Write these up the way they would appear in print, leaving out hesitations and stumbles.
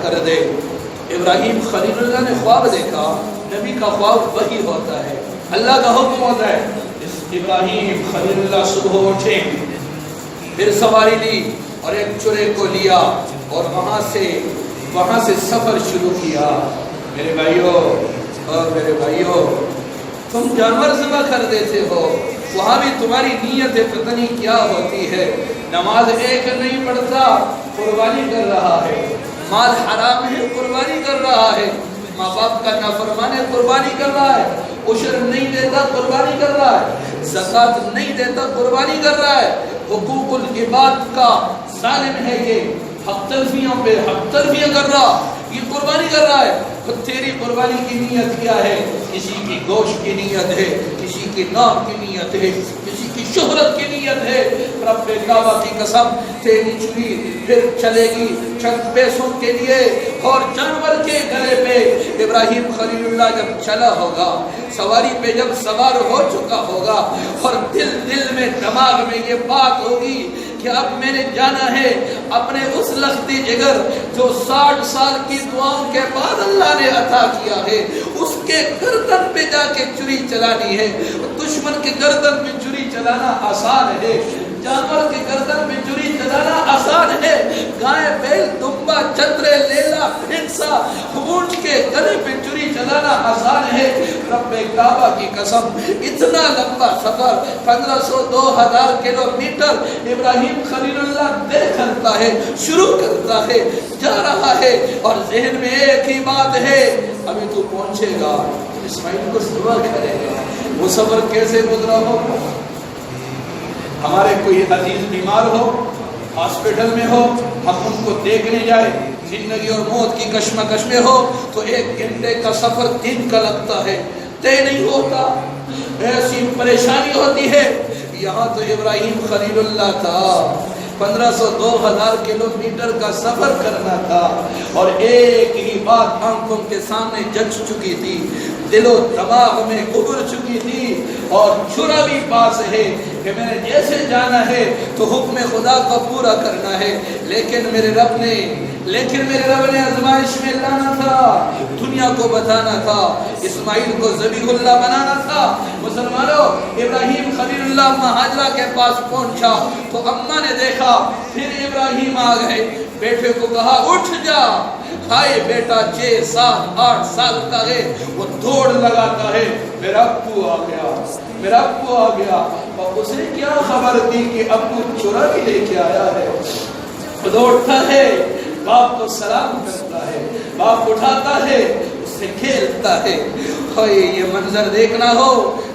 کر دے۔ ابراہیم خلیل اللہ نے خواب دیکھا، نبی کا خواب وہی ہوتا ہے، اللہ کا حکم ہوتا ہے۔ ابراہیم خلیل اللہ صبح اٹھے، پھر سواری لی اور ایک چرے کو لیا اور وہاں سے سفر شروع کیا۔ میرے بھائیوں تم جانور ذبح کر دیتے ہو، وہاں بھی تمہاری نیت پتہ نہیں کیا ہوتی ہے۔ نماز ایک نہیں پڑھتا، قربانی کر رہا ہے، مال حرام ہے قربانی کر رہا ہے، ماں باپ کا نافرمان ہے قربانی کر رہا ہے، عشر نہیں دیتا قربانی کر رہا ہے، زکوٰۃ نہیں دیتا قربانی کر رہا ہے، حقوق العباد کا ظالم ہے، یہ حق تلفیوں پہ حق تلفیاں کر رہا، یہ قربانی کر رہا ہے۔ تو تیری قربانی کی نیت کیا ہے؟ کسی کی گوشت کی نیت ہے، کسی کی نام کی نیت ہے، کسی کی شہرت کی نیت ہے۔ رب کعبہ کی قسم، تیری چوری پھر چلے گی چند پیسوں کے لیے اور جانور کے گلے پہ۔ ابراہیم خلیل اللہ جب چلا ہوگا، سواری پہ جب سوار ہو چکا ہوگا اور دل میں دماغ میں یہ بات ہوگی کہ اب میں نے جانا ہے اپنے اس لختی جگر جو 60 سال کی دعاؤں کے بعد اللہ نے عطا کیا ہے، اس کے گردن پہ جا کے چری چلانی ہے۔ دشمن کے گردن پہ چری چلانا آسان ہے، جانور کے گردن پہ چری چلانا آسان ہے، گائے بیل دمبا چترے لیلا بھینسا اونٹ کے گلے پہ چری چلانا آسان ہے۔ رب کعبہ کی قسم، اتنا لمبا سفر 1500 2000 کلومیٹر ابراہیم خلیل اللہ طے کرتا ہے، شروع کرتا ہے، جا رہا ہے اور ذہن میں ایک ہی بات ہے، ابھی تو پہنچے گا، اسماعیل کو ذبح کرے گا۔ وہ سفر کیسے گزرا ہو؟ ہمارے کوئی عزیز بیمار ہو، ہاسپٹل میں ہو، ہم ان کو دیکھنے جائے، زندگی اور موت کی کشمکش میں ہو تو 1 گھنٹے کا سفر دن کا لگتا ہے، طے نہیں ہوتا، ایسی پریشانی ہوتی ہے۔ یہاں تو ابراہیم خلیل اللہ تھا، 1500 2000 کلومیٹر کا سفر کرنا تھا اور ایک ہی بات آنکھوں کے سامنے جچ چکی تھی، دل و دماغ میں ابھر چکی تھی اور چھرا بھی پاس ہے کہ میں نے جیسے جانا ہے تو حکم خدا کا پورا کرنا ہے، لیکن میرے رب نے آزمائش میں لانا تھا، دنیا کو بتانا تھا، اسماعیل کو ذبیح اللہ بنانا تھا۔ مسلمانوں، ابراہیم خلیل اللہ اماں ہاجرہ کے پاس پہنچا تو اماں نے دیکھا، پھر ابراہیم آ گئے، بیٹے کو کہا اٹھ جا۔ ہائے بیٹا 6 7 8 سال کا ہے، وہ دوڑ لگاتا ہے، میرا ابو آ گیا، میرا ابو آ گیا۔ اور اسے کیا خبر تھی کہ ابو چورا بھی لے کے آیا ہے؟ دوڑتا ہے، باپ کو سلام کرتا ہے، باپ اٹھاتا ہے، اس سے کھیلتا ہے۔ یہ منظر دیکھنا ہو،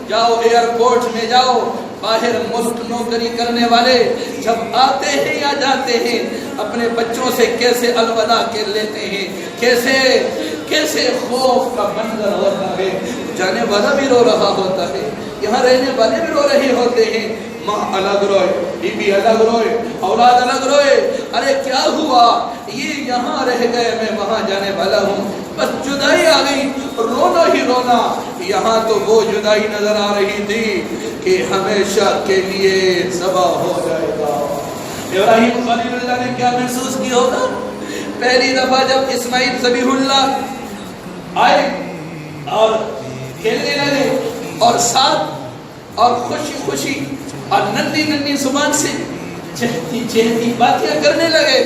جاؤ ایئرپورٹ میں جاؤ، باہر ملک نوکری کرنے والے جب آتے ہیں یا جاتے ہیں اپنے بچوں سے کیسے الوداع کر لیتے ہیں، کیسے خوف کا منظر ہوتا ہے، جانے والا بھی رو رہا ہوتا ہے، یہاں رہنے والے بھی رو رہے ہوتے ہیں، ماں الگ روئے، بیوی الگ روئے، اولاد الگ روئے، ارے کیا ہوا، یہ یہاں رہ گئے، میں وہاں جانے والا ہوں، بس جدائی آ گئی، رونا ہی رونا۔ یہاں تو وہ جدائی نظر آ رہی تھی کہ ہمیشہ کے لیے ذبح ہو جائے گا۔ ابراہیم خلیل اللہ نے کیا محسوس کیا ہوگا؟ پہلی دفعہ جب اسماعیل ذبیح اللہ آئے اور کھیلنے لگے اور ساتھ اور خوشی اور ننھی زبان سے چہتی باتیں کرنے لگے،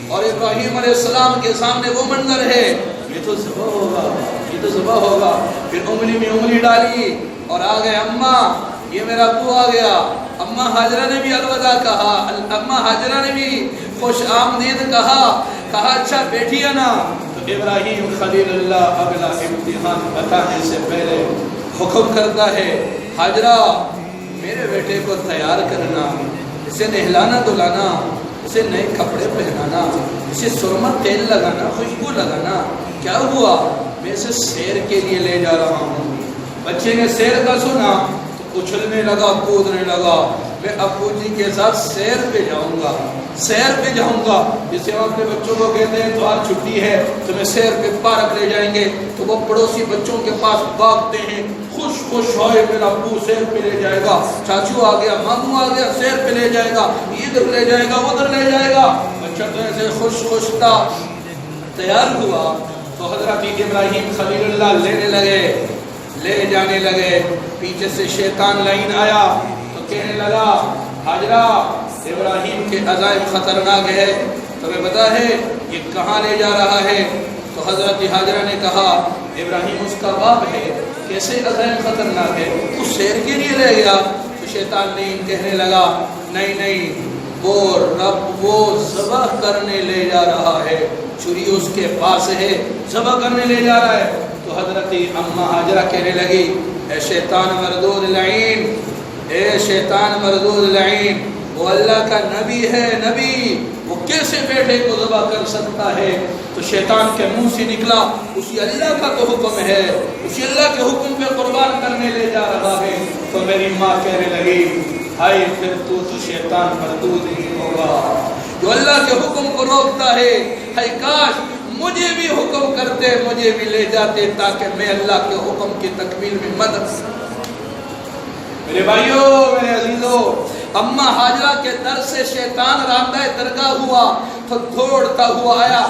اور ابراہیم علیہ السلام کے سامنے وہ منظر ہے، یہ تو ذبح ہوگا، یہ تو ذبح ہوگا۔ پھر انگلی میں انگلی ڈالی اور آ گئے، اماں یہ میرا ابو آ گیا۔ اماں ہاجرہ نے بھی الوداع کہا، اماں ہاجرہ نے بھی خوش آمدید کہا اچھا بیٹھیے نا۔ تو ابراہیم خلیل اللہ اگلا امتحان بتانے سے پہلے حکم کرتا ہے، ہاجرہ میرے بیٹے کو تیار کرنا، اسے نہلانا دھلانا، اسے نئے کپڑے پہنانا، اسے سرما تیل لگانا، خوشبو لگانا۔ کیا ہوا؟ میں اسے سیر کے لیے لے جا رہا ہوں۔ بچے نے سیر کا سنا تو اچھلنے لگا، کودنے لگا، میں ابو جی کے ساتھ سیر پہ جاؤں گا، سیر پہ جاؤں گا۔ جسے ہم اپنے بچوں کو کہتے ہیں تو آج چھٹی ہے تو میں سیر پہ پارک لے جائیں گے، تو وہ پڑوسی بچوں کے پاس بھاگتے ہیں، خوش ہوئے میرا ابو سیر پہ لے جائے گا، چاچو آ گیا، ماموں آ گیا، سیر پہ لے جائے گا، ادھر لے جائے گا، ادھر لے جائے گا۔ بچہ تو ایسے خوش تھا۔ تیار ہوا تو حضرت ابراہیم خلیل اللہ لینے لگے، لے جانے لگے، پیچھے سے شیطان لائن آیا تو کہنے لگا حاجرہ ابراہیم کے عزائم خطرناک ہے، تمہیں پتا ہے یہ کہاں لے جا رہا ہے؟ تو حضرت حاجرہ نے کہا ابراہیم اس کا باپ ہے، کیسے عزائم خطرناک ہے؟ اس شیر کے لیے لے گیا۔ تو شیطان لائن کہنے لگا نہیں نہیں، وہ رب وہ ذبح کرنے لے جا رہا ہے، چھری اس کے پاس ہے، ذبح کرنے لے جا رہا ہے۔ تو حضرت اماں ہاجرہ کہنے لگی اے شیطان مردود لعین، اے شیطان مردود لعین، وہ اللہ کا نبی ہے، نبی، وہ کیسے بیٹے کو ذبح کر سکتا ہے؟ تو شیطان کے منہ سے نکلا اسی اللہ کا تو حکم ہے، اسی اللہ کے حکم پہ قربان کرنے لے جا رہا ہے۔ تو میری ماں کہنے لگی ہائے پھر تو شیطان مردود ہی ہوگا جو اللہ کے حکم کو روکتا ہے، ہائے کاش مجھے بھی حکم کرتے، مجھے بھی لے جاتے تاکہ میں اللہ کے حکم کی تکمیل میں مدد۔ میرے بھائیوں، میرے عزیزوں، اماں ہاجرہ کے در سے شیطان راندہ درگاہ ہوا تو دوڑتا ہوا آیا،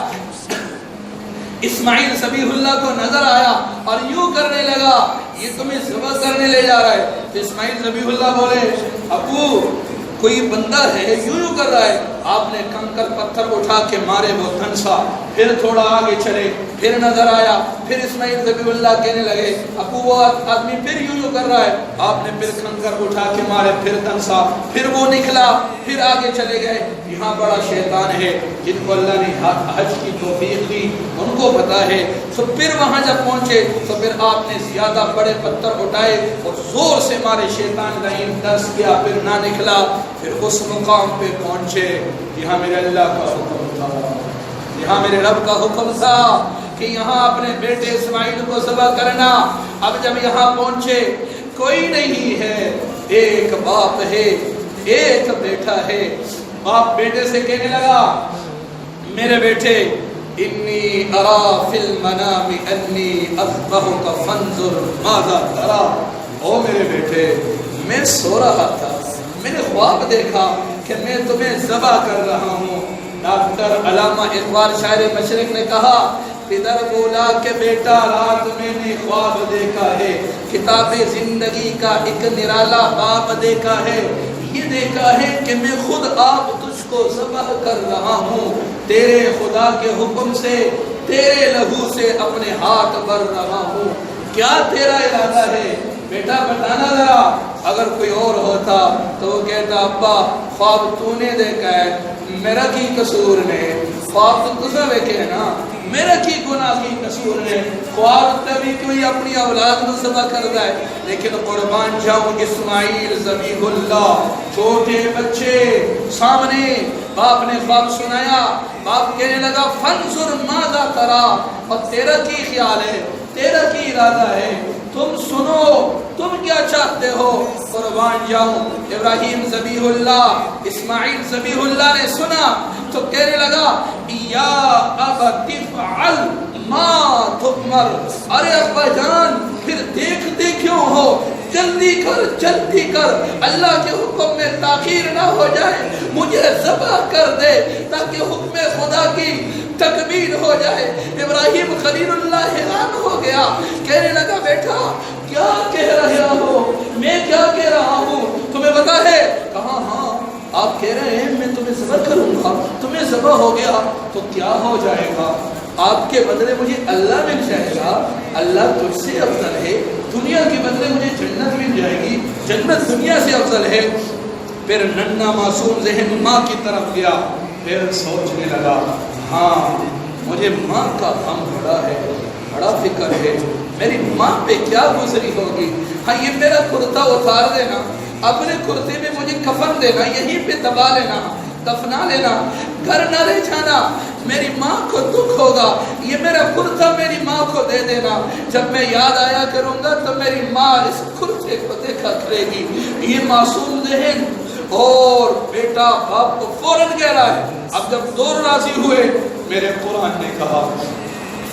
اسماعیل ذبیح اللہ کو نظر آیا اور یوں کرنے لگا یہ تمہیں ذبح کرنے لے جا رہا ہے۔ تو اسماعیل ذبیح اللہ بولے ابو کوئی بندہ ہے یوں کر رہا ہے۔ آپ نے کنکر پتھر اٹھا کے مارے، وہ دھنسا، پھر تھوڑا آگے چلے، پھر نظر آیا، پھر اسماعیل ذبیح اللہ کہنے لگے ابو وہ آدمی پھر یوں کر رہا ہے۔ آپ نے پھر کنکر اٹھا کے مارے، پھر دھنسا، پھر وہ نکلا، پھر آگے چلے گئے۔ یہاں بڑا شیطان ہے جن کو اللہ نے حج کی توفیق دی، ان کو پتا ہے۔ تو پھر وہاں جب پہنچے تو پھر آپ نے زیادہ بڑے پتھر اٹھائے اور زور سے مارے، شیطان لعین ڈس گیا، پھر نہ نکلا۔ پھر اس مقام پہ پہنچے یہاں میرے اللہ کا حکم تھا، یہاں میرے رب کا حکم تھا کہ یہاں اپنے بیٹے اسماعیل کو ذبح کرنا۔ اب جب یہاں پہنچے کوئی نہیں ہے، ایک باپ ہے، ایک بیٹا ہے۔ باپ بیٹے سے کہنے لگا میرے بیٹے انی ارا فی المنام انی اذبحک فانظر ماذا ترى، او میرے بیٹے میں سو رہا تھا، میں نے خواب دیکھا کہ میں تمہیں ذبح کر رہا ہوں۔ ڈاکٹر علامہ اقبال شاعر مشرق نے کہا پدر بولا کہ بیٹا رات میں نے خواب دیکھا ہے، کتاب زندگی کا ایک نرالا باب دیکھا ہے، یہ دیکھا ہے کہ میں خود آپ تجھ کو ذبح کر رہا ہوں، تیرے خدا کے حکم سے، تیرے لہو سے اپنے ہاتھ بھر رہا ہوں، کیا تیرا ارادہ ہے؟ بیٹا بتانا ذرا۔ اگر کوئی اور ہوتا تو وہ کہتا ابا خواب تو نے دیکھا ہے، میرا کی قصور نے، خواب تو تجھے دیکھے ہے نا، میرا کی گناہ کی قصور نے، خواب تبھی کوئی اپنی اولاد کو ذبح کرتا ہے۔ لیکن قربان جاؤں اسماعیل ذبیح اللہ، چھوٹے بچے سامنے، باپ نے خواب سنایا، باپ کہنے لگا فانظر ماذا ترى، اور تیرا کی خیال ہے، تیرا کی ارادہ ہے، تم سنو، تم کیا چاہتے ہو؟ قربان جاؤں ابراہیم ذبیح اللہ، اسماعیل ذبیح اللہ نے سنا تو کہنے لگا یا ابت افعل ما تؤمر، ارے ابا جان پھر دیکھتے کیوں ہو، جلدی کر، جلدی کر، اللہ کے حکم میں تاخیر نہ ہو جائے، مجھے ذبح کر دے تاکہ حکم خدا کی تکمیل ہو جائے۔ ابراہیم خلیل اللہ حیران ہو گیا، کہنے لگا بیٹا کیا کہہ رہا ہو، میں کیا کہہ رہا ہوں، تمہیں پتا ہے؟ کہا ہاں آپ کہہ رہے ہیں میں تمہیں ذبح کروں گا، تمہیں ذبح ہو گیا تو کیا ہو جائے گا؟ آپ کے بدلے مجھے اللہ مل جائے گا، اللہ تجھ سے افضل ہے، دنیا کے بدلے مجھے جنت مل جائے گی، جنت دنیا سے افضل ہے۔ پھر ننھا معصوم ذہن ماں کی طرف گیا، پھر سوچنے لگا ہاں مجھے ماں کا غم بڑا ہے، بڑا فکر ہے، میری ماں پہ کیا گزری ہوگی، ہاں یہ میرا کرتا اتار دینا، اپنے کرتے میں مجھے کفن دینا، یہیں پہ دبا لینا، دفنا لینا، گھر نہ لے جانا، میری ماں کو دکھ ہوگا، یہ میرا کرتا میری ماں کو دے دینا، جب میں یاد آیا کروں گا تو میری ماں اس کرتے کو دیکھا کرے گی۔ یہ معصوم ذہن اور بیٹا باپ کو فوراً کہہ رہا ہے۔ اب جب دور راضی ہوئے، میرے قرآن نے کہا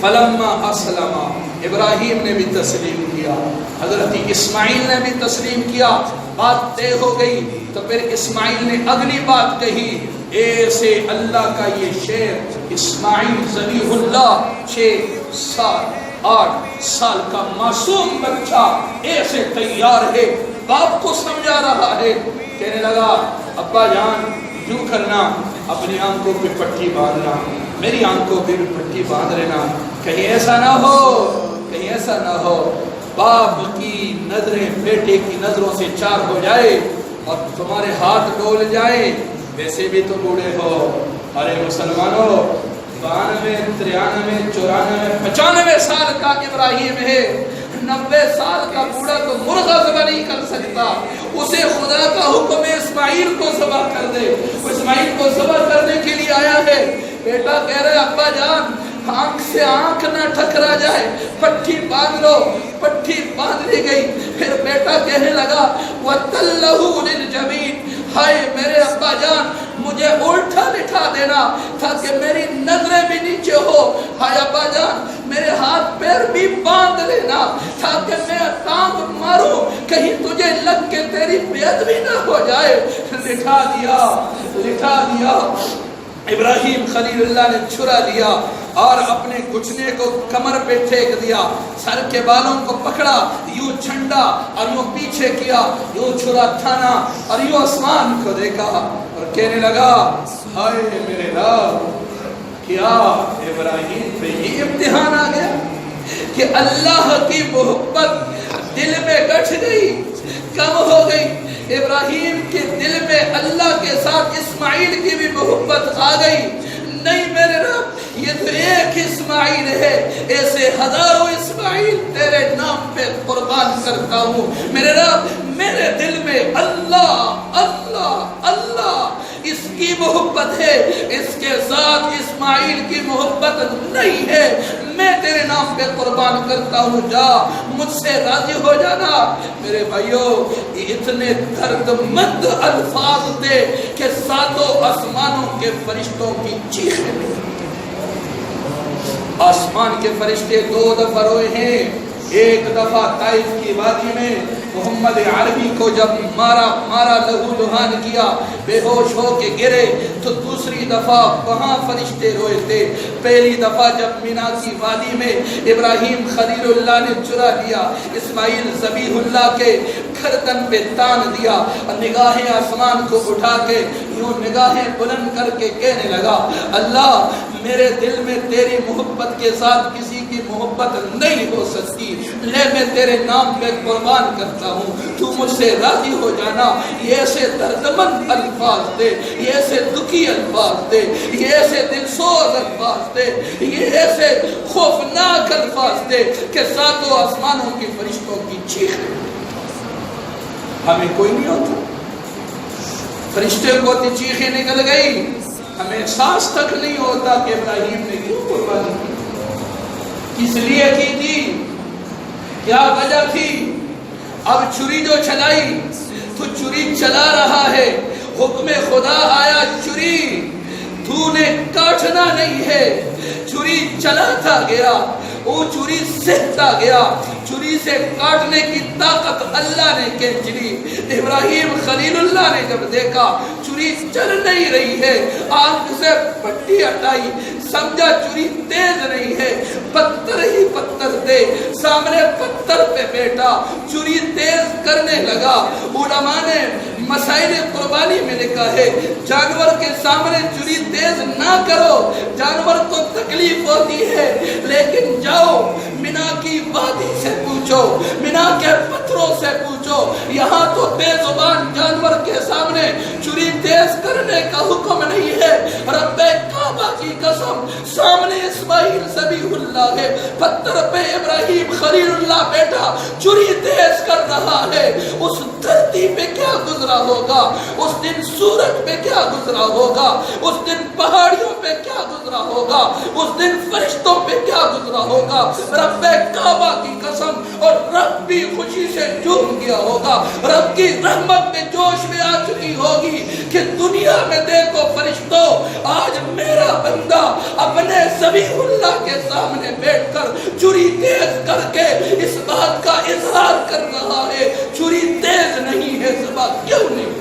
فلما اسلم، ابراہیم نے بھی تسلیم کیا، حضرت اسماعیل نے بھی تسلیم کیا، بات طے ہو گئی۔ تو پھر اسماعیل نے اگلی بات کہی ایسے اللہ کا یہ شعر اسماعیل ذبیح اللہ 6 سال 8 سال کا معصوم بچہ ایسے تیار ہے، باپ کو سمجھا رہا ہے، کہنے لگا ابا جان یوں کرنا، اپنی آنکھوں پہ پٹی باندھنا، میری آنکھوں پہ بھی پٹی باندھ لینا، کہیں ایسا نہ ہو، کہیں ایسا نہ ہو باپ کی نظریں بیٹے کی نظروں سے چار ہو جائے اور تمہارے ہاتھ ڈول جائے، ویسے بھی تو بوڑھے ہو۔ ارے مسلمانوں، 92 93 94 95 سال کا ابراہیم ہے، 90 سال کا بوڑھا تو مرغا ذبح نہیں کر سکتا، اسے خدا کا حکم ہے اسماعیل کو ذبح کر دے، وہ اسماعیل کو ذبح کرنے کے لیے آیا ہے۔ بیٹا کہہ رہے ابا جان آنکھ سے آنکھ نہ ٹکرا جائے، پٹھی باندھ لو، پٹھی باندھ لی گئی۔ پھر بیٹا کہنے لگا وَتَلَّهُ لِلْجَبِينِ، ہائے میرے ابا جان مجھے الٹا لٹھا دینا تاکہ میری نظریں بھی نیچے ہو، ہائے ابا جان میرے ہاتھ پیر بھی باندھ لینا تاکہ میں ٹانگ ماروں، کہیں تجھے لگ کے تیری بے ادبی نہ ہو جائے۔ لٹھا دیا، لٹھا دیا۔ ابراہیم خلیل اللہ نے چھرا دیا اور اپنے گھٹنے کو کمر پہ ٹھیک دیا، سر کے بالوں کو پکڑا، یوں چھنڈا اور یوں پیچھے کیا، یوں چھرا تھانا اور یوں آسمان کو دیکھا اور کہنے لگا ہائے میرے رب، کیا ابراہیم پہ یہ امتحان آ گیا کہ اللہ کی محبت دل میں گٹھ گئی، کم ہو گئی۔ ابراہیم کے دل میں اللہ کے ساتھ اسماعیل کی بھی محبت آ گئی۔ نہیں میرے رب، یہ تو ایک اسماعیل ہے، ایسے ہزاروں اسماعیل تیرے نام پہ قربان کرتا ہوں۔ میرے رب میرے دل میں اللہ اللہ اللہ اس کی محبت ہے، اس کے ساتھ اسماعیل کی محبت نہیں ہے، میں تیرے نام پہ قربان کرتا ہوں، جا مجھ سے راضی ہو جانا۔ میرے بھائیوں یہ اتنے درد مند الفاظ تھے کہ ساتوں آسمانوں کے فرشتوں کی چیخیں تھیں۔ آسمان کے فرشتے 2 دفعہ روئے ہیں، ایک دفعہ طائف کی وادی میں محمد عربی کو جب مارا لہو لہان کیا، بے ہوش ہو کے گرے، تو دوسری دفعہ وہاں فرشتے روئے تھے۔ پہلی دفعہ جب مینا کی وادی میں ابراہیم خلیل اللہ نے چرا دیا، اسماعیل ذبیح اللہ کے گردن پہ تان دیا اور نگاہیں آسمان کو اٹھا کے یوں نگاہیں بلند کر کے کہنے لگا اللہ میرے دل میں تیری محبت کے ساتھ کسی کی محبت نہیں ہو سکتی، لے میں تیرے نام پہ قربان کرتا ہوں، تو مجھ سے راضی ہو جانا۔ یہ ایسے دردمند الفاظ تھے، یہ ایسے دکھی الفاظ تھے، یہ ایسے دل سوز الفاظ تھے، یہ ایسے خوفناک الفاظ تھے کہ ساتوں آسمانوں کے فرشتوں کی چیخ۔ ہمیں کوئی نہیں ہوتا، فرشتے کو تی چیخیں نکل گئی، ہمیں احساس تک نہیں ہوتا کہ ابراہیم نے کیوں قربانی کی، کس لیے کی تھی، کیا وجہ تھی۔ اب چھری جو چلائی تو چھری چلا رہا ہے، حکم خدا آیا چھری تو نے کاٹنا نہیں ہے، چھری چلاتا گیا، وہ چھری سہتا گیا، چھری سے کاٹنے کی طاقت اللہ نے کھینچ لی۔ ابراہیم خلیل اللہ نے جب دیکھا چھری چل نہیں رہی ہے، آنکھ سے پٹی ہٹائی، سمجھا چھری تیز نہیں ہے، پتھر ہی پتھر تھے، سامنے پتھر پہ بیٹھا، چھری تیز کرنے لگا۔ علماء نے مسائل قربانی میں لکھا ہے جانور کے سامنے چھری تیز نہ کرو، جانور کو تکلیف ہوتی ہے، لیکن جاؤ مینا کی وادی سے پوچھو، مینا کے پتھروں سے پوچھو، یہاں تو بے زبان جانور کے سامنے چھری تیز کرنے کا حکم نہیں ہے۔ رب کعبہ کی قسم، سامنے اسماعیل ذبیح اللہ ہے، پتھر پہ ابراہیم خلیل اللہ بیٹھا چھری تیز کر رہا ہے، اس دھرتی پہ کیا گزرا ہوگا، اس دن سورج پہ کیا گزرا ہوگا، اس دن پہاڑیوں پہ کیا گزرا ہوگا، اس دن فرشتوں پہ کیا گزرا ہوگا۔ رب کعبہ کی قسم، اور رب بھی خوشی سے جھوم گیا ہوگا، رب کی رحمت میں جوش میں آ چکی ہوگی کہ دنیا میں دیکھو فرشتوں، آج میرا بندہ اپنے ذبیح اللہ کے سامنے بیٹھ کر چھری تیز کر کے اس بات کا اظہار کر رہا ہے چھری تیز نہیں ہے، ذبح کیوں نہیں،